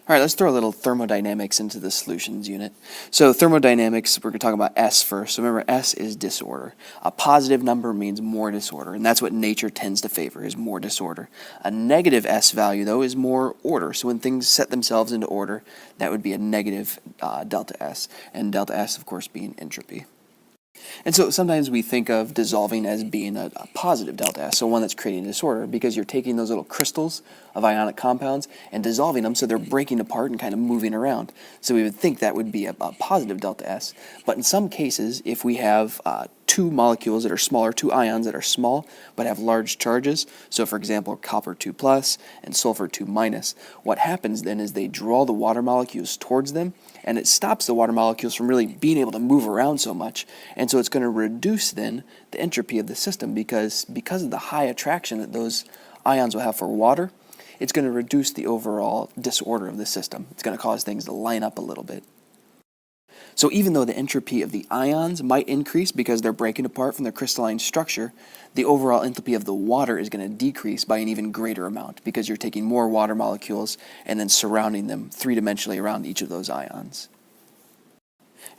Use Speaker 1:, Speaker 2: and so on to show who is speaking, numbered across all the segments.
Speaker 1: All right, let's throw a little thermodynamics into the solutions unit. So thermodynamics, we're going to talk about S first. So remember, S is disorder. A positive number means more disorder, and that's what nature tends to favor, is more disorder. A negative S value, though, is more order. So when things set themselves into order, that would be a negative delta S, and delta S, of course, being entropy. And so sometimes we think of dissolving as being a positive delta S, so one that's creating disorder, because you're taking those little crystals of ionic compounds and dissolving them so they're breaking apart and kind of moving around. So we would think that would be a positive delta S. But in some cases, if we have two molecules that are smaller, two ions that are small but have large charges, so for example copper 2 plus and sulfur 2 minus, what happens then is they draw the water molecules towards them, and it stops the water molecules from really being able to move around so much. And so it's going to reduce then the entropy of the system because of the high attraction that those ions will have for water. It's going to reduce the overall disorder of the system. It's going to cause things to line up a little bit. So even though the entropy of the ions might increase because they're breaking apart from their crystalline structure, the overall enthalpy of the water is going to decrease by an even greater amount because you're taking more water molecules and then surrounding them three-dimensionally around each of those ions.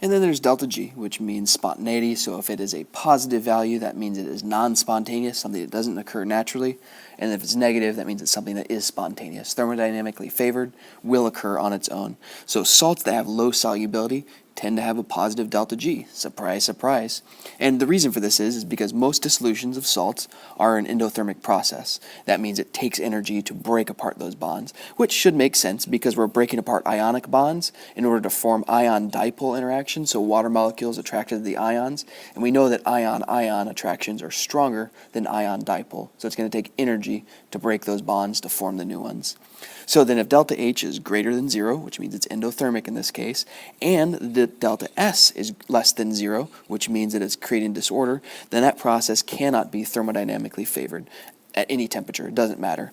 Speaker 1: And then there's delta G, which means spontaneity. So if it is a positive value, that means it is non-spontaneous, something that doesn't occur naturally. And if it's negative, that means it's something that is spontaneous. Thermodynamically favored, will occur on its own. So salts that have low solubility tend to have a positive delta G. Surprise, surprise. And the reason for this is because most dissolutions of salts are an endothermic process. That means it takes energy to break apart those bonds, which should make sense because we're breaking apart ionic bonds in order to form ion-dipole interactions, so water molecules attracted to the ions. And we know that ion-ion attractions are stronger than ion-dipole, so it's going to take energy to break those bonds to form the new ones. So then if delta H is greater than 0, which means it's endothermic in this case, and the delta S is less than 0, which means that it's creating disorder, then that process cannot be thermodynamically favored at any temperature. It doesn't matter.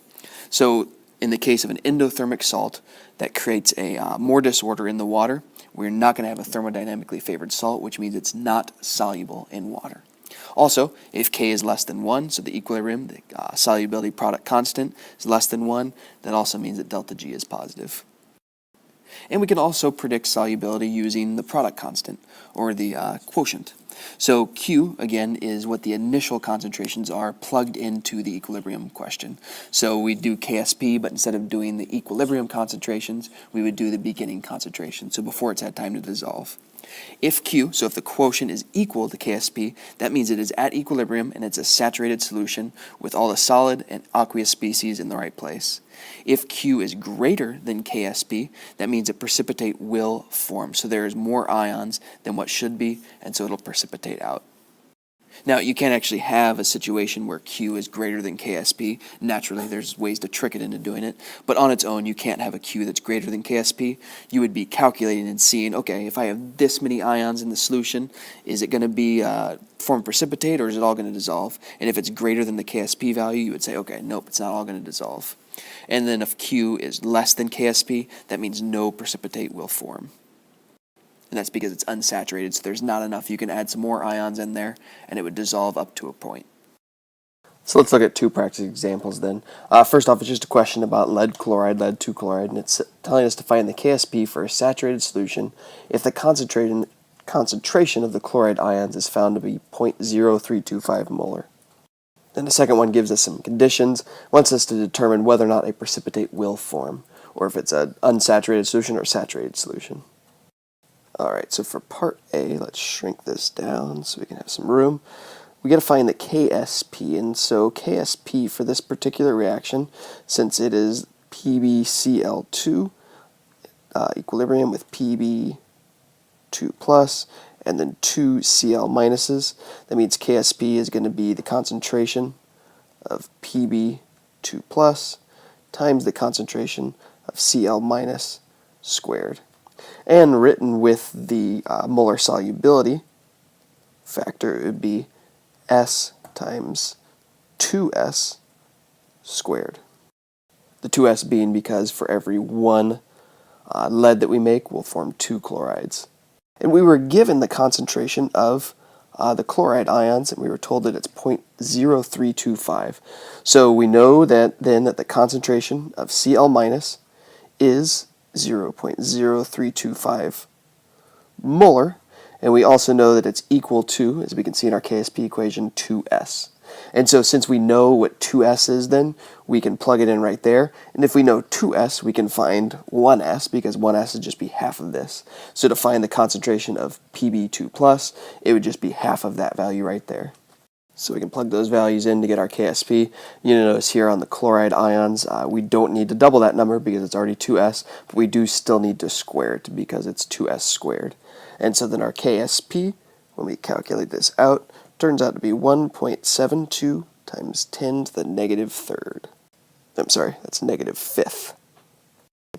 Speaker 1: So in the case of an endothermic salt that creates a more disorder in the water, we're not going to have a thermodynamically favored salt, which means it's not soluble in water. Also, if K is less than 1, so the equilibrium, the solubility product constant, is less than 1, that also means that delta G is positive. And we can also predict solubility using the product constant, or the quotient. So Q, again, is what the initial concentrations are plugged into the equilibrium question. So we do KSP, but instead of doing the equilibrium concentrations, we would do the beginning concentration, so before it's had time to dissolve. If Q, so if the quotient is equal to KSP, that means it is at equilibrium and it's a saturated solution with all the solid and aqueous species in the right place. If Q is greater than KSP, that means a precipitate will form. So there is more ions than what should be, and so it'll precipitate out. Now, you can't actually have a situation where Q is greater than KSP. Naturally, there's ways to trick it into doing it. But on its own, you can't have a Q that's greater than KSP. You would be calculating and seeing, okay, if I have this many ions in the solution, is it going to be form precipitate or is it all going to dissolve? And if it's greater than the KSP value, you would say, okay, nope, it's not all going to dissolve. And then if Q is less than KSP, that means no precipitate will form. And that's because it's unsaturated, so there's not enough. You can add some more ions in there, and it would dissolve up to a point. So let's look at two practice examples then. First off, it's just a question about lead chloride, lead 2 chloride, and it's telling us to find the KSP for a saturated solution if the concentration of the chloride ions is found to be 0.0325 molar. Then the second one gives us some conditions, wants us to determine whether or not a precipitate will form, or if it's an unsaturated solution or a saturated solution. Alright, so for part A, let's shrink this down so we can have some room. We got to find the KSP, and so KSP for this particular reaction, since it is PbCl2 equilibrium with Pb2 plus and then 2 Cl minuses, that means KSP is going to be the concentration of Pb2 plus times the concentration of Cl minus squared. And written with the molar solubility factor, it would be S times 2S squared. The 2S being because for every one lead that we make, we'll form 2 chlorides. And we were given the concentration of the chloride ions, and we were told that it's 0.0325. So we know that then that the concentration of Cl minus is
Speaker 2: 0.0325 molar, and we also know that it's equal to, as we can see in our KSP equation, 2S. And so since we know what 2S is then, we can plug it in right there. And if we know 2S, we can find 1S, because 1S would just be half of this. So to find the concentration of Pb2+, it would just be half of that value right there. So we can plug those values in to get our KSP. You notice here on the chloride ions, we don't need to double that number because it's already 2S, but we do still need to square it because it's 2S squared. And so then our KSP, when we calculate this out, turns out to be 1.72 times 10 to the negative third. I'm sorry, that's negative fifth.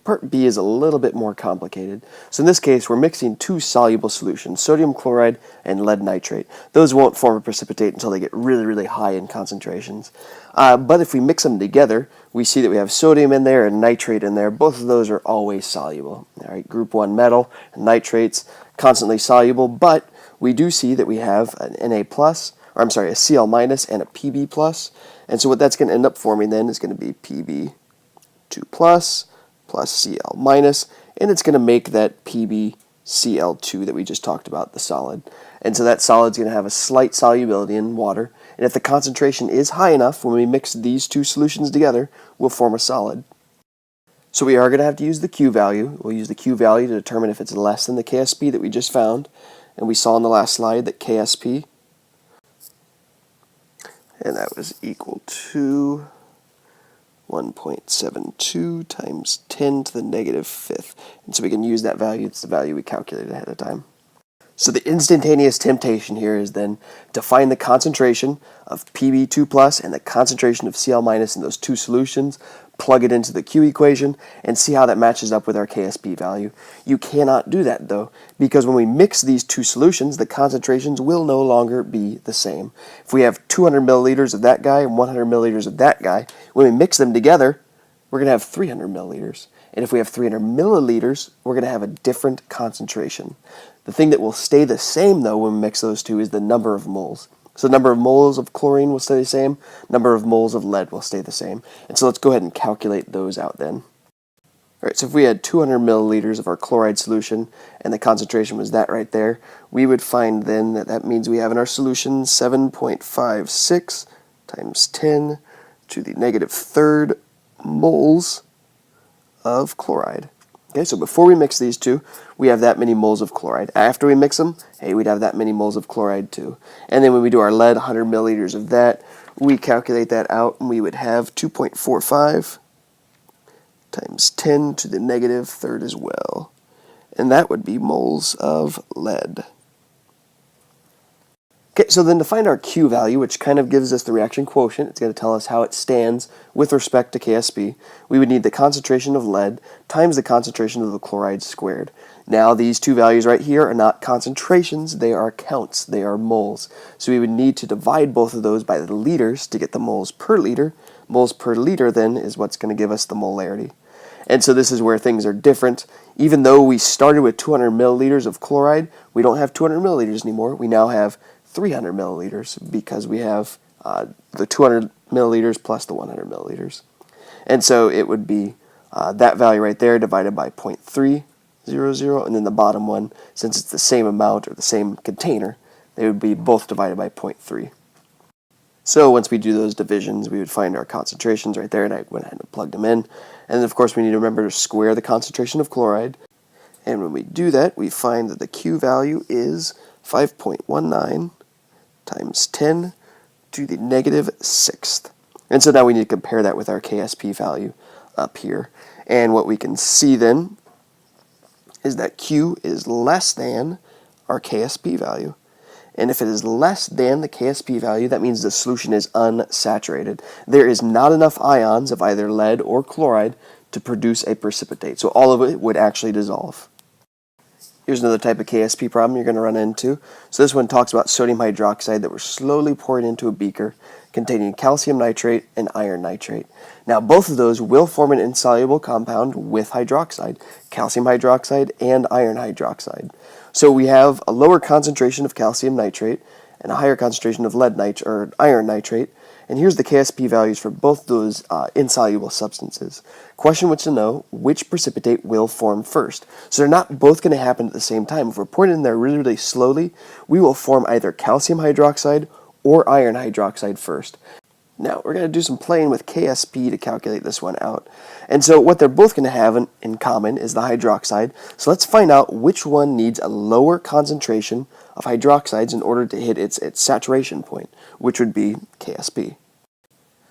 Speaker 2: Part B is a little bit more complicated. So in this case, we're mixing two soluble solutions, sodium chloride and lead nitrate. Those won't form a precipitate until they get really, really high in concentrations. But if we mix them together, we see that we have sodium in there and nitrate in there. Both of those are always soluble. All right, group 1 metal, nitrates, constantly soluble, but we do see that we have an Na+, or I'm sorry, a Cl- and a Pb+. And so what that's going to end up forming then is going to be Pb2+ plus Cl-, and it's going to make that PbCl2 that we just talked about, the solid. And so that solid's going to have a slight solubility in water, and if the concentration is high enough, when we mix these two solutions together, we'll form a solid. So we are going to have to use the Q value. We'll use the Q value to determine if it's less than the KSP that we just found, and we saw in the last slide that KSP, and that was equal to 1.72 times 10 to the negative fifth. And so we can use that value. It's the value we calculated ahead of time. So the instantaneous temptation here is then to find the concentration of Pb2+ and the concentration of Cl- in those two solutions, plug it into the Q equation, and see how that matches up with our KSP value. You cannot do that, though, because when we mix these two solutions, the concentrations will no longer be the same. If we have 200 milliliters of that guy and 100 milliliters of that guy, when we mix them together, we're going to have 300 milliliters. And if we have 300 milliliters, we're going to have a different concentration. The thing that will stay the same, though, when we mix those two is the number of moles. So the number of moles of chlorine will stay the same, number of moles of lead will stay the same. And so let's go ahead and calculate those out then. All right, so if we had 200 milliliters of our chloride solution and the concentration was that right there, we would find then that that means we have in our solution 7.56 times 10 to the negative third moles of chloride. Okay, so before we mix these two, we have that many moles of chloride. After we mix them, hey, we'd have that many moles of chloride too. And then when we do our lead, 100 milliliters of that, we calculate that out, and we would have 2.45 times 10 to the negative third as well. And that would be moles of lead. Okay, so then to find our Q value, which kind of gives us the reaction quotient, it's going to tell us how it stands with respect to KSP, we would need the concentration of lead times the concentration of the chloride squared. Now these two values right here are not concentrations, they are counts, they are moles. So we would need to divide both of those by the liters to get the moles per liter. Moles per liter then is what's going to give us the molarity. And so this is where things are different. Even though we started with 200 milliliters of chloride, we don't have 200 milliliters anymore. We now have 300 milliliters because we have the 200 milliliters plus the 100 milliliters. And so it would be that value right there divided by 0.300, and then the bottom one, since it's the same amount or the same container, they would be both divided by 0.3. So once we do those divisions, we would find our concentrations right there, and I went ahead and plugged them in. And then of course we need to remember to square the concentration of chloride. And when we do that, we find that the Q value is 5.19 times 10 to the negative sixth. And so now we need to compare that with our KSP value up here. And what we can see then is that Q is less than our KSP value. And if it is less than the KSP value, that means the solution is unsaturated. There is not enough ions of either lead or chloride to produce a precipitate. So all of it would actually dissolve. Here's another type of KSP problem you're going to run into. So this one talks about sodium hydroxide that we're slowly pouring into a beaker containing calcium nitrate and iron nitrate. Now both of those will form an insoluble compound with hydroxide, calcium hydroxide and iron hydroxide. So we have a lower concentration of calcium nitrate and a higher concentration of iron nitrate, And here's the KSP values for both those insoluble substances. Question wants to know which precipitate will form first. So they're not both going to happen at the same time. If we're pouring it in there really, really slowly, we will form either calcium hydroxide or iron hydroxide first. Now, we're going to do some playing with KSP to calculate this one out. And so what they're both going to have in common is the hydroxide. So let's find out which one needs a lower concentration of hydroxides in order to hit its saturation point, which would be KSP.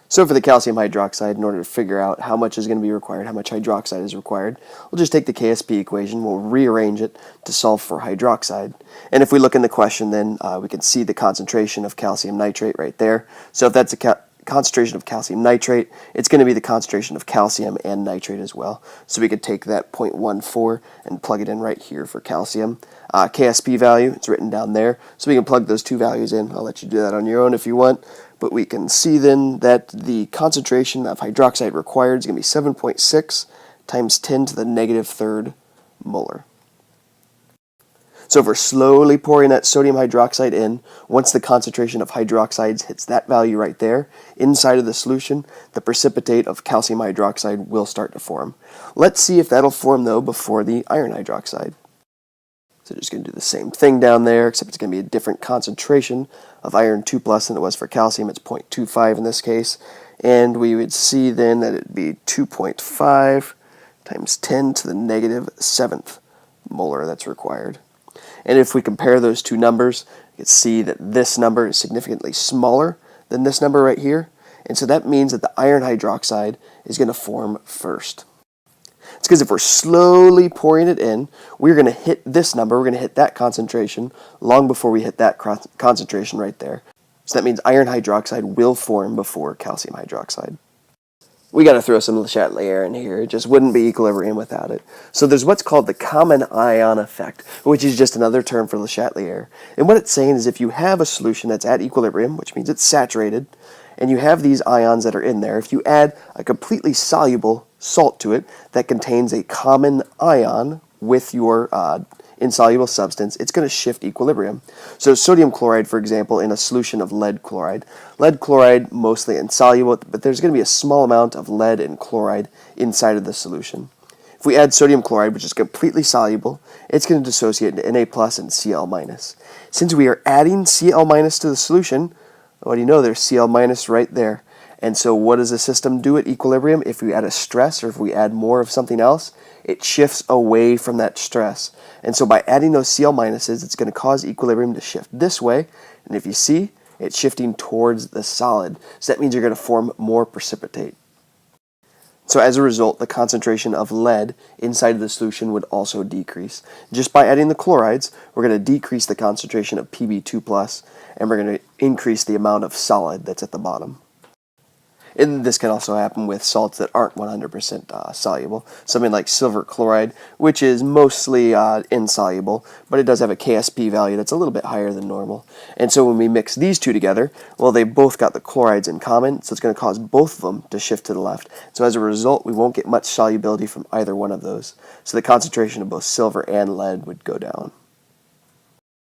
Speaker 2: So for the calcium hydroxide, in order to figure out how much is going to be required, how much hydroxide is required, we'll just take the KSP equation, we'll rearrange it to solve for hydroxide. And if we look in the question, then we can see the concentration of calcium nitrate right there. So if that's a concentration of calcium nitrate, it's going to be the concentration of calcium and nitrate as well. So we could take that 0.14 and plug it in right here for calcium. KSP value, it's written down there. So we can plug those two values in. I'll let you do that on your own if you want. But we can see then that the concentration of hydroxide required is going to be 7.6 times 10 to the negative third molar. So if we're slowly pouring that sodium hydroxide in, once the concentration of hydroxides hits that value right there, inside of the solution, the precipitate of calcium hydroxide will start to form. Let's see if that'll form, though, before the iron hydroxide. So just going to do the same thing down there, except it's going to be a different concentration of iron 2+ than it was for calcium. It's 0.25 in this case. And we would see then that it'd be 2.5 times 10 to the negative 7th molar that's required. And if we compare those two numbers, you can see that this number is significantly smaller than this number right here. And so that means that the iron hydroxide is going to form first. It's because if we're slowly pouring it in, we're going to hit this number, we're going to hit that concentration long before we hit that concentration right there. So that means iron hydroxide will form before calcium hydroxide. We got to throw some Le Chatelier in here. It just wouldn't be equilibrium without it. So there's what's called the common ion effect, which is just another term for Le Chatelier. And what it's saying is if you have a solution that's at equilibrium, which means it's saturated, and you have these ions that are in there, if you add a completely soluble salt to it that contains a common ion with your insoluble substance, it's going to shift equilibrium. So sodium chloride, for example, in a solution of lead chloride. Lead chloride, mostly insoluble, but there's going to be a small amount of lead and chloride inside of the solution. If we add sodium chloride, which is completely soluble, it's going to dissociate into Na+ and Cl-. Since we are adding Cl- to the solution, what do you know? There's Cl- right there. And so what does the system do at equilibrium? If we add a stress or if we add more of something else, it shifts away from that stress. And so by adding those Cl-, it's going to cause equilibrium to shift this way. And if you see, it's shifting towards the solid. So that means you're going to form more precipitate. So as a result, the concentration of lead inside of the solution would also decrease. Just by adding the chlorides, we're going to decrease the concentration of Pb2+, and we're going to increase the amount of solid that's at the bottom. And this can also happen with salts that aren't 100% soluble. Something like silver chloride, which is mostly insoluble, but it does have a KSP value that's a little bit higher than normal. And so when we mix these two together, well, they both got the chlorides in common, so it's going to cause both of them to shift to the left. So as a result, we won't get much solubility from either one of those. So the concentration of both silver and lead would go down.